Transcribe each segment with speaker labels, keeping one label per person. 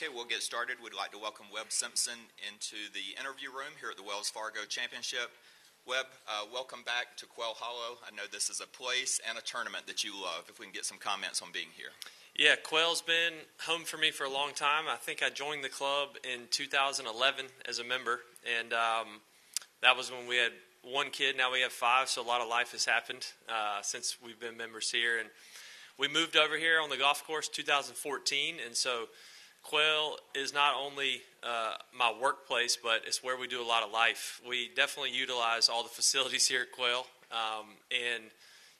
Speaker 1: Okay, we'll get started. We'd like to welcome Webb Simpson into the interview room here at the Wells Fargo Championship. Webb, welcome back to Quail Hollow. I know this is a place and a tournament that you love. If we can get some comments on being here.
Speaker 2: Yeah, Quail's been home for me for a long time. I think I joined the club in 2011 as a member, and that was when we had one kid. Now we have 5, so a lot of life has happened since we've been members here. And we moved over here on the golf course 2014, and so Quail is not only my workplace, but it's where we do a lot of life. We definitely utilize all the facilities here at Quail, and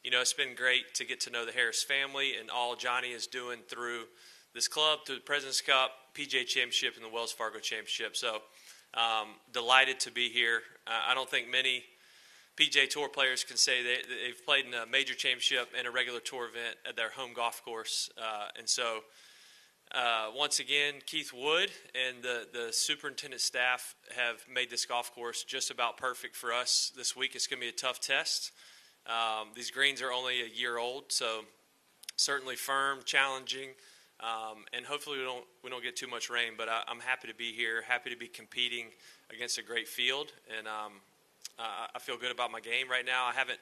Speaker 2: you know, it's been great to get to know the Harris family and all Johnny is doing through this club, through the President's Cup, PGA Championship, and the Wells Fargo Championship. So delighted to be here. I don't think many PGA Tour players can say they've played in a major championship and a regular tour event at their home golf course. And so once again, Keith Wood and the superintendent staff have made this golf course just about perfect for us this week. It's going to be a tough test. These greens are only a year old, so certainly firm, challenging, and hopefully we don't get too much rain. But I'm happy to be here, happy to be competing against a great field, and I feel good about my game right now. I haven't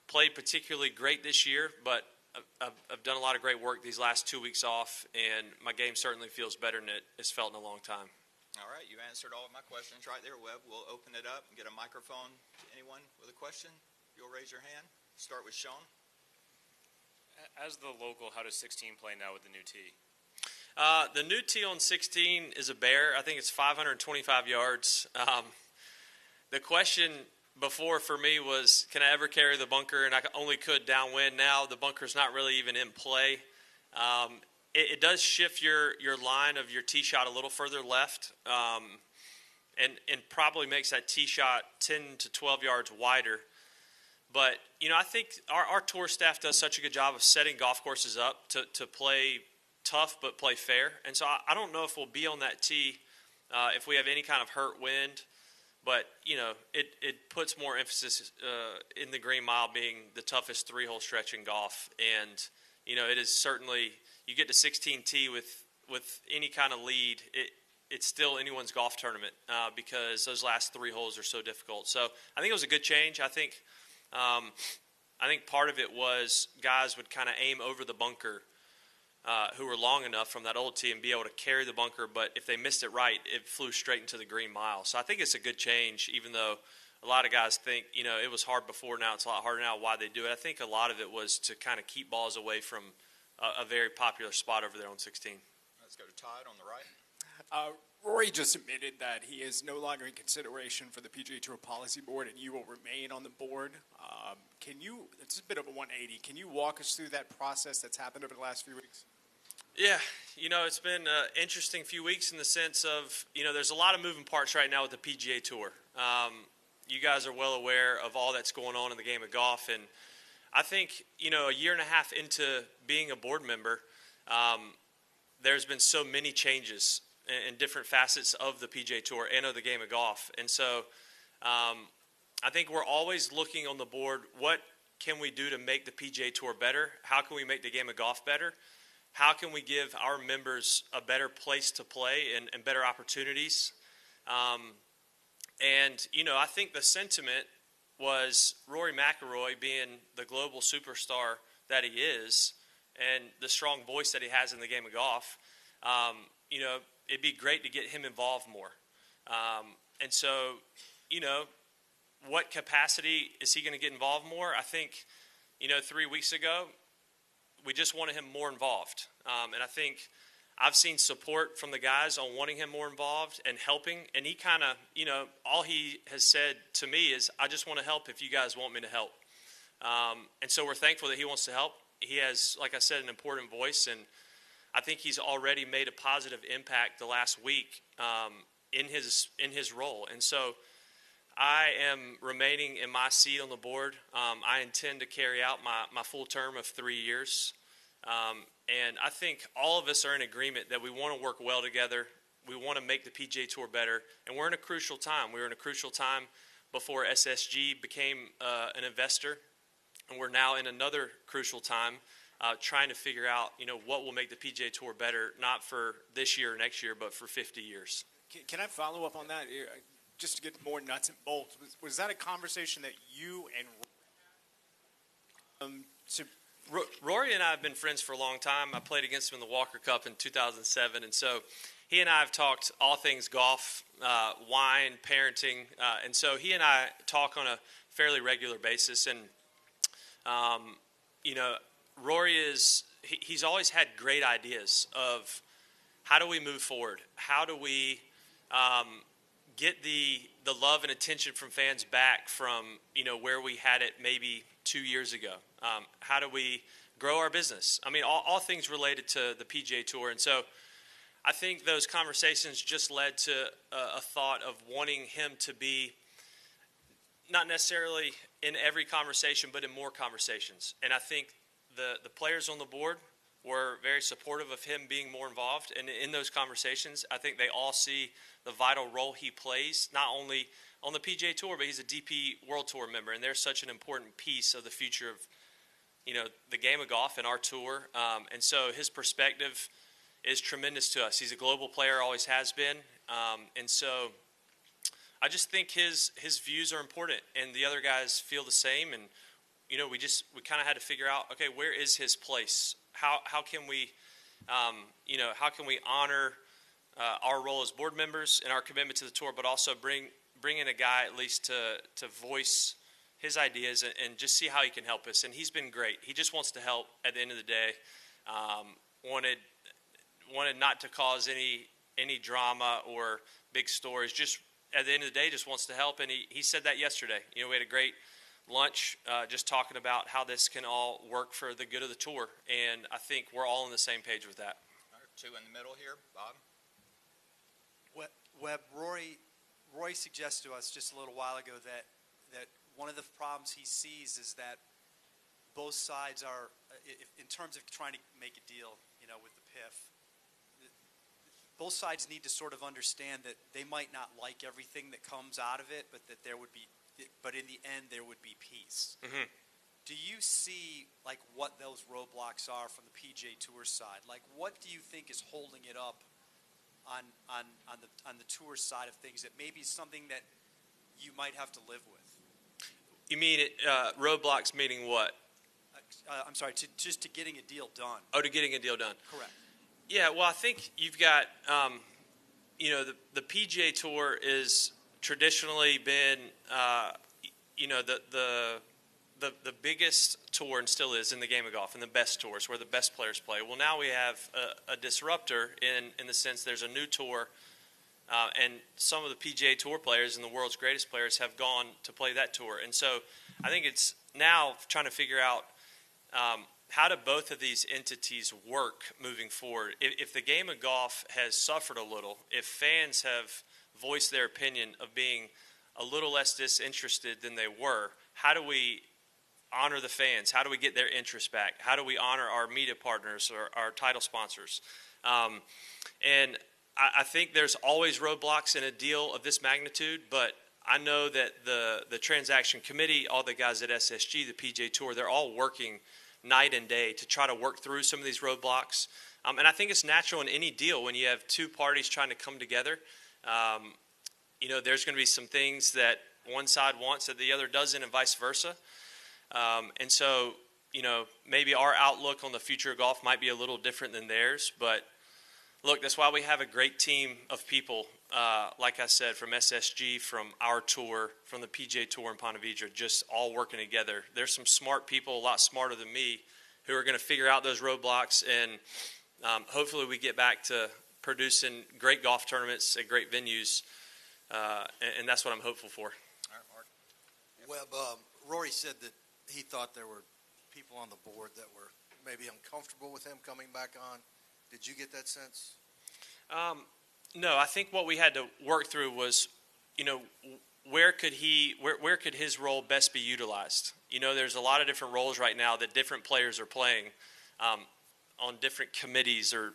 Speaker 2: played particularly great this year, but I've done a lot of great work these last 2 weeks off, and my game certainly feels better than it's felt in a long time.
Speaker 1: All right, you answered all of my questions right there, Webb. We'll open it up and get a microphone to anyone with a question. You'll raise your hand. Start with Sean.
Speaker 3: As the local, how does 16 play now with the new tee?
Speaker 2: The new tee on 16 is a bear. I think it's 525 yards. The question before for me was, can I ever carry the bunker? And I only could downwind. Now the bunker's not really even in play. It does shift your line of your tee shot a little further left, and probably makes that tee shot 10 to 12 yards wider. But, you know, I think our tour staff does such a good job of setting golf courses up to play tough but play fair. And so I don't know if we'll be on that tee if we have any kind of hurt wind. But, you know, it puts more emphasis in the Green Mile being the toughest 3-hole stretch in golf. And, you know, it is certainly, you get to 16 tee with any kind of lead, it's still anyone's golf tournament because those last 3 holes are so difficult. So I think it was a good change. I think part of it was guys would kind of aim over the bunker who were long enough from that old tee and be able to carry the bunker, but if they missed it right, it flew straight into the Green Mile. So I think it's a good change, even though a lot of guys think, you know, it was hard before, now it's a lot harder now, why they do it. I think a lot of it was to kind of keep balls away from a very popular spot over there on 16.
Speaker 1: Let's go to Todd on the right.
Speaker 4: Rory just admitted that he is no longer in consideration for the PGA Tour Policy Board, and you will remain on the board. It's a bit of a 180. Can you walk us through that process that's happened over the last few weeks?
Speaker 2: Yeah, you know, it's been an interesting few weeks in the sense of, you know, there's a lot of moving parts right now with the PGA Tour. You guys are well aware of all that's going on in the game of golf, and I think, you know, a year and a half into being a board member, there's been so many changes in different facets of the PGA Tour and of the game of golf. And so I think we're always looking on the board, what can we do to make the PGA Tour better? How can we make the game of golf better? How can we give our members a better place to play and better opportunities? And, you know, I think the sentiment was Rory McIlroy being the global superstar that he is and the strong voice that he has in the game of golf, you know, it'd be great to get him involved more. And so, you know, what capacity is he going to get involved more? I think, you know, 3 weeks ago, we just wanted him more involved. And I think I've seen support from the guys on wanting him more involved and helping. And he kind of, you know, all he has said to me is, I just want to help if you guys want me to help. And so we're thankful that he wants to help. He has, like I said, an important voice, and I think he's already made a positive impact the last week in his role. And so I am remaining in my seat on the board. I intend to carry out my full term of 3 years. And I think all of us are in agreement that we want to work well together. We want to make the PGA Tour better. And we're in a crucial time. We were in a crucial time before SSG became an investor. And we're now in another crucial time trying to figure out, what will make the PGA Tour better, not for this year or next year, but for 50 years.
Speaker 4: Can I follow up on that? Just to get more nuts and bolts, was that a conversation that you and
Speaker 2: Rory and I have been friends for a long time. I played against him in the Walker Cup in 2007, and so he and I have talked all things golf, wine, parenting, and so he and I talk on a fairly regular basis. And Rory he's always had great ideas of how do we move forward, how do we get the love and attention from fans back from where we had it maybe 2 years ago. How do we grow our business? I mean, all things related to the PGA Tour. And so I think those conversations just led to a thought of wanting him to be not necessarily in every conversation, but in more conversations. And I think the players on the board were very supportive of him being more involved. And in those conversations, I think they all see the vital role he plays, not only on the PGA Tour, but he's a DP World Tour member, and they're such an important piece of the future of, the game of golf and our tour. And so his perspective is tremendous to us. He's a global player, always has been. And so I just think his views are important, and the other guys feel the same. And, we kind of had to figure out, okay, where is his place? How can we, how can we honor our role as board members and our commitment to the tour, but also bring in a guy at least to voice his ideas and just see how he can help us. And he's been great. He just wants to help at the end of the day. Wanted not to cause any drama or big stories. Just at the end of the day, just wants to help. And he said that yesterday. We had a great lunch just talking about how this can all work for the good of the tour. And I think we're all on the same page with that.
Speaker 1: All right, two in the middle here, Bob.
Speaker 5: Webb, Roy suggested to us just a little while ago that one of the problems he sees is that both sides are, in terms of trying to make a deal, with the PIF, both sides need to sort of understand that they might not like everything that comes out of it, but that but in the end there would be peace.
Speaker 2: Mm-hmm.
Speaker 5: Do you see what those roadblocks are from the PGA Tour side? What do you think is holding it up on the tour side of things that maybe is something that you might have to live with?
Speaker 2: You mean roadblocks meaning what?
Speaker 5: I'm sorry, just to getting a deal done.
Speaker 2: Oh, to getting a deal done.
Speaker 5: Correct.
Speaker 2: Yeah, well, I think you've got, the PGA Tour is traditionally been, the biggest tour and still is in the game of golf and the best tours where the best players play. Well, now we have a disruptor in the sense there's a new tour, and some of the PGA Tour players and the world's greatest players have gone to play that tour. And so I think it's now trying to figure out how do both of these entities work moving forward. If the game of golf has suffered a little, if fans have voiced their opinion of being a little less disinterested than they were, how do we honor the fans? How do we get their interest back? How do we honor our media partners or our title sponsors? And I think there's always roadblocks in a deal of this magnitude, but I know that the transaction committee, all the guys at SSG, the PGA Tour, they're all working night and day to try to work through some of these roadblocks. And I think it's natural in any deal when you have two parties trying to come together. There's going to be some things that one side wants that the other doesn't, and vice versa. And so, maybe our outlook on the future of golf might be a little different than theirs. But look, that's why we have a great team of people, like I said, from SSG, from our tour, from the PGA Tour in Ponte Vedra, just all working together. There's some smart people, a lot smarter than me, who are going to figure out those roadblocks. And hopefully we get back to producing great golf tournaments at great venues. And that's what I'm hopeful for.
Speaker 1: All right, Mark.
Speaker 6: Webb, Rory said that he thought there were people on the board that were maybe uncomfortable with him coming back on. Did you get that sense?
Speaker 2: No, I think what we had to work through was, where could his role best be utilized? There's a lot of different roles right now that different players are playing on different committees, or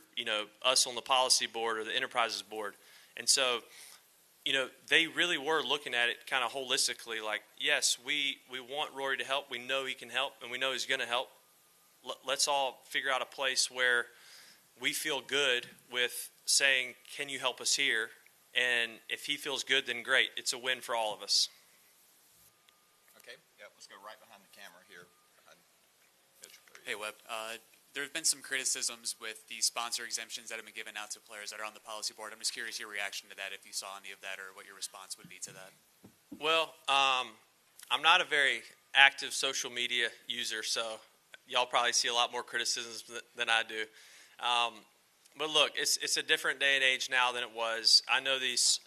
Speaker 2: us on the policy board or the enterprises board, and so. They really were looking at it kind of holistically, like, yes, we want Rory to help. We know he can help, and we know he's going to help. let's all figure out a place where we feel good with saying, can you help us here? And if he feels good, then great. It's a win for all of us.
Speaker 1: Okay, yeah, let's go right behind the camera here.
Speaker 7: Hey, Webb. There have been some criticisms with the sponsor exemptions that have been given out to players that are on the policy board. I'm just curious your reaction to that, if you saw any of that, or what your response would be to that.
Speaker 2: Well, I'm not a very active social media user, so y'all probably see a lot more criticisms than I do. But look, it's a different day and age now than it was. I know these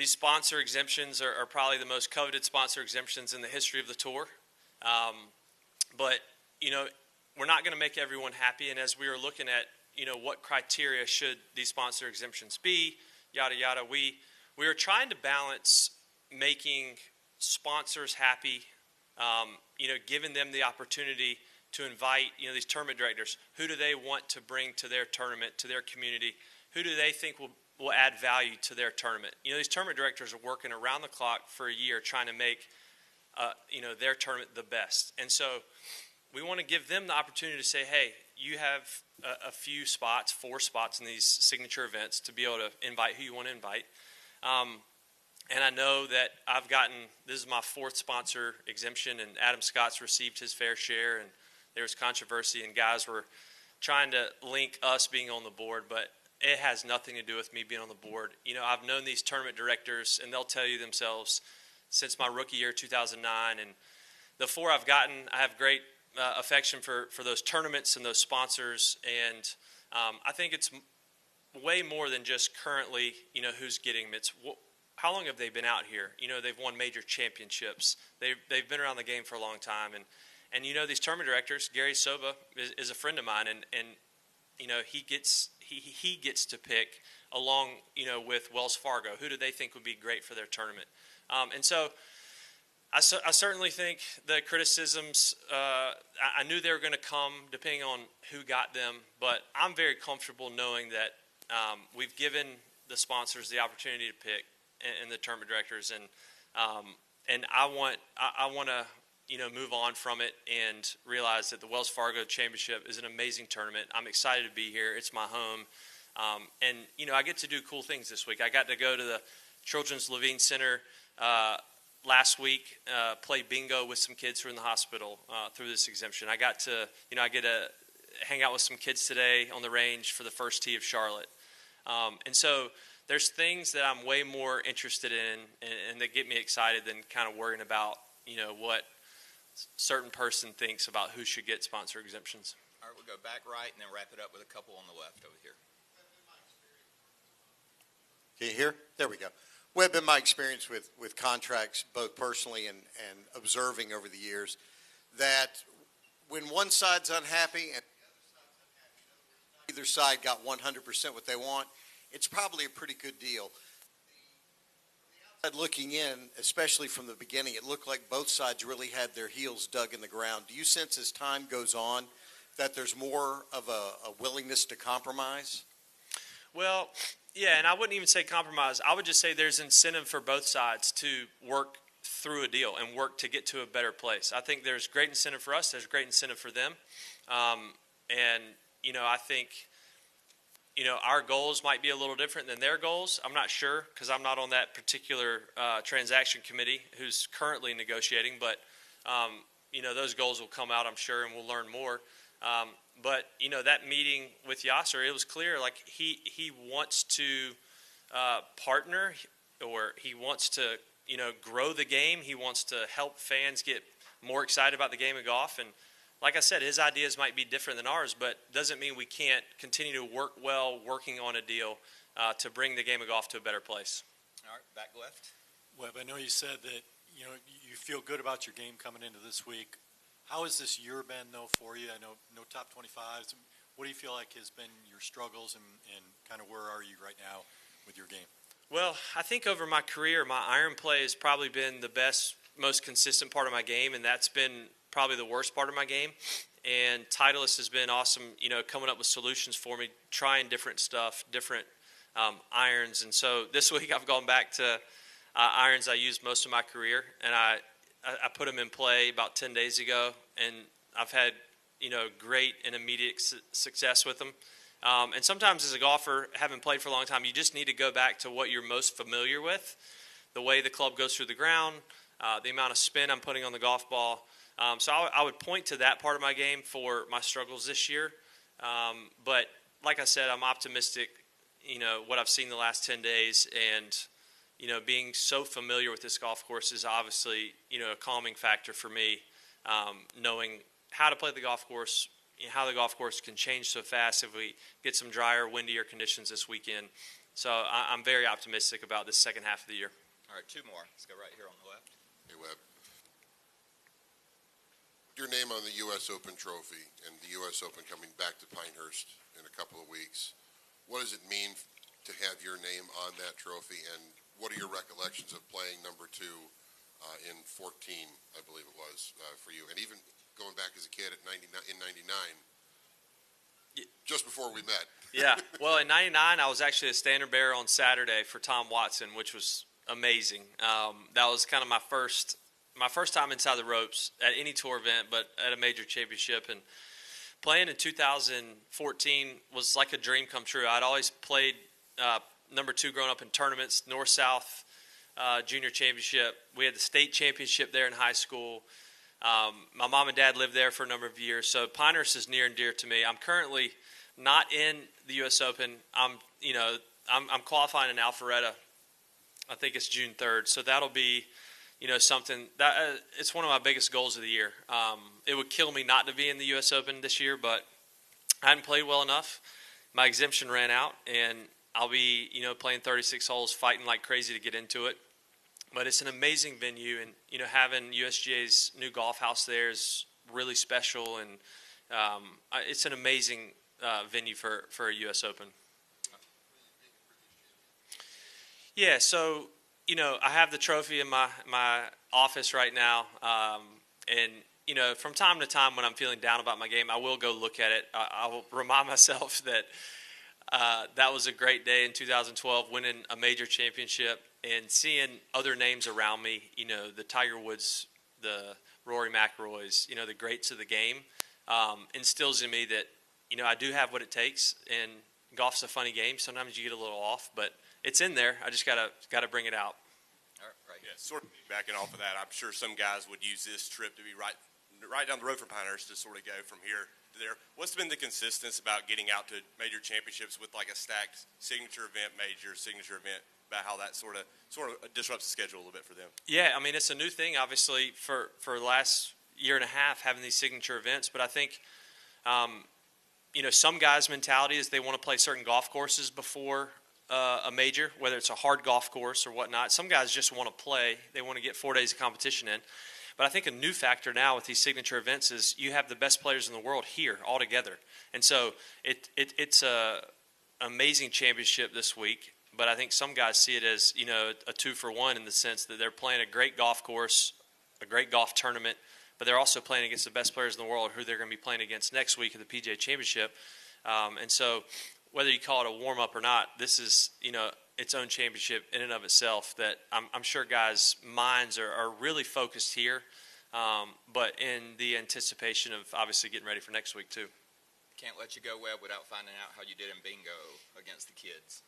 Speaker 2: sponsor exemptions are probably the most coveted sponsor exemptions in the history of the tour. But, you know, we're not going to make everyone happy. And as we were looking at, you know, what criteria should these sponsor exemptions be, yada, yada, we were trying to balance making sponsors happy, you know, giving them the opportunity to invite, you know, these tournament directors. Who do they want to bring to their tournament, to their community? Who do they think will add value to their tournament? You know, these tournament directors are working around the clock for a year trying to make, you know, their tournament the best. And so we want to give them the opportunity to say, hey, you have a few spots, 4 spots in these signature events to be able to invite who you want to invite. And I know that I've gotten, this is my 4th sponsor exemption, and Adam Scott's received his fair share, and there was controversy, and guys were trying to link us being on the board, but it has nothing to do with me being on the board. You know, I've known these tournament directors, and they'll tell you themselves since my rookie year, 2009, and the 4 I've gotten, I have great affection for those tournaments and those sponsors, and I think it's way more than just currently, you know, who's getting them. It's how long have they been out here? You know, they've won major championships. They've been around the game for a long time, and you know, these tournament directors, Gary Soba is a friend of mine, and you know, he gets to pick along, you know, with Wells Fargo, who do they think would be great for their tournament, and so. I certainly think the criticisms, I knew they were going to come depending on who got them, but I'm very comfortable knowing that we've given the sponsors the opportunity to pick and the tournament directors, and I want to, you know, move on from it and realize that the Wells Fargo Championship is an amazing tournament. I'm excited to be here. It's my home, and you know, I get to do cool things this week. I got to go to the Children's Levine Center last week, play bingo with some kids who are in the hospital through this exemption. I got to, you know, I get to hang out with some kids today on the range for the first tee of Charlotte. And so there's things that I'm way more interested in and that get me excited than kind of worrying about, you know, what certain person thinks about who should get sponsor exemptions.
Speaker 1: All right, we'll go back right and then wrap it up with a couple on the left over here.
Speaker 6: Can you hear? There we go. Webb, in my experience with contracts, both personally and observing over the years, that when one side's unhappy and either side got 100% what they want, it's probably a pretty good deal. Looking in, especially from the beginning, it looked like both sides really had their heels dug in the ground. Do you sense as time goes on that there's more of a willingness to compromise?
Speaker 2: Well, yeah, and I wouldn't even say compromise. I would just say there's incentive for both sides to work through a deal and work to get to a better place. I think there's great incentive for us. There's great incentive for them. And, you know, I think, you know, our goals might be a little different than their goals. I'm not sure because I'm not on that particular transaction committee who's currently negotiating. But, you know, those goals will come out, I'm sure, and we'll learn more. But, you know, that meeting with Yasser, it was clear, like, he wants to partner, or he wants to, you know, grow the game. He wants to help fans get more excited about the game of golf. And like I said, his ideas might be different than ours, but doesn't mean we can't continue to work well working on a deal to bring the game of golf to a better place.
Speaker 1: All right, back left.
Speaker 8: Webb, I know you said that, you know, you feel good about your game coming into this week. How has this year been, though, for you? I know no top 25s. What do you feel like has been your struggles, and kind of where are you right now with your game?
Speaker 2: Well, I think over my career, my iron play has probably been the best, most consistent part of my game, and that's been probably the worst part of my game. And Titleist has been awesome, you know, coming up with solutions for me, trying different stuff, different irons. And so this week I've gone back to irons I used most of my career, and I put them in play about 10 days ago, and I've had great and immediate success with them. And sometimes as a golfer, having played for a long time, you just need to go back to what you're most familiar with, the way the club goes through the ground, the amount of spin I'm putting on the golf ball. So I would point to that part of my game for my struggles this year. But like I said, I'm optimistic, what I've seen the last 10 days. And, being so familiar with this golf course is obviously, a calming factor for me, knowing how to play the golf course, how the golf course can change so fast if we get some drier, windier conditions this weekend. So I'm very optimistic about this second half of the year.
Speaker 1: All right, two more. Let's go right here on the left.
Speaker 9: Hey, Webb. Your name on the U.S. Open trophy and the U.S. Open coming back to Pinehurst in a couple of weeks, what does it mean to have your name on that trophy, and what are your recollections of playing number 2 in 14, I believe it was, for you, and even going back as a kid at 99, just before we met?
Speaker 2: Yeah, well, in 99, I was actually a standard bearer on Saturday for Tom Watson, which was amazing. That was kind of my first time inside the ropes at any tour event, but at a major championship. And playing in 2014 was like a dream come true. I'd always played number 2 growing up in tournaments, North-South junior championship. We had the state championship there in high school. My mom and dad lived there for a number of years, so Pinehurst is near and dear to me. I'm currently not in the U.S. Open. I'm qualifying in Alpharetta. I think it's June 3rd, so that'll be something that it's one of my biggest goals of the year. It would kill me not to be in the U.S. Open this year, but I hadn't played well enough. My exemption ran out, and I'll be playing 36 holes, fighting like crazy to get into it. But it's an amazing venue, and having USGA's new golf house there is really special, and it's an amazing venue for a U.S. Open. Yeah, so I have the trophy in my office right now, and from time to time when I'm feeling down about my game, I will go look at it. I will remind myself that that was a great day in 2012, winning a major championship and seeing other names around me, the Tiger Woods, the Rory McIlroys, the greats of the game, instills in me that, I do have what it takes, and golf's a funny game. Sometimes you get a little off, but it's in there. I just gotta bring it out.
Speaker 1: All right.
Speaker 10: Yeah, sort of backing off of that, I'm sure some guys would use this trip to be right down the road from Pinehurst to sort of go from here to there. What's been the consistency about getting out to major championships with like a stacked signature event, major signature event, about how that sort of disrupts the schedule a little bit for them?
Speaker 2: Yeah, I mean, it's a new thing, obviously, for the last year and a half, having these signature events. But I think, some guys' mentality is they want to play certain golf courses before a major, whether it's a hard golf course or whatnot. Some guys just want to play. They want to get 4 days of competition in. But I think a new factor now with these signature events is you have the best players in the world here all together. And so it's an amazing championship this week. But I think some guys see it as, a 2-for-1 in the sense that they're playing a great golf course, a great golf tournament, but they're also playing against the best players in the world who they're going to be playing against next week at the PGA Championship. And so whether you call it a warm-up or not, this is, its own championship in and of itself that I'm sure guys' minds are really focused here, but in the anticipation of obviously getting ready for next week too.
Speaker 1: Can't let you go, Webb, without finding out how you did in bingo against the kids.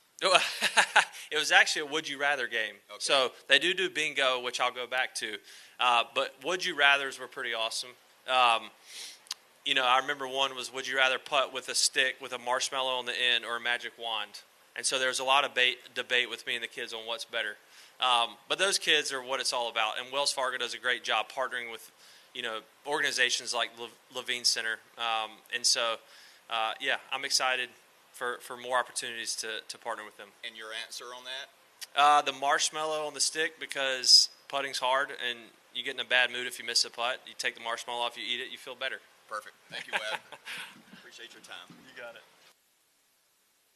Speaker 2: It was actually a would you rather game. Okay. So they do bingo, which I'll go back to. But would you rathers were pretty awesome. I remember one was, would you rather putt with a stick with a marshmallow on the end or a magic wand? And so there's a lot of debate with me and the kids on what's better. But those kids are what it's all about. And Wells Fargo does a great job partnering with, organizations like Levine Center. And so, I'm excited for more opportunities to partner with them.
Speaker 1: And your answer on that?
Speaker 2: The marshmallow on the stick, because putting's hard and you get in a bad mood if you miss a putt. You take the marshmallow off, you eat it, you feel better.
Speaker 1: Perfect. Thank you, Webb. Appreciate your time.
Speaker 2: You got it.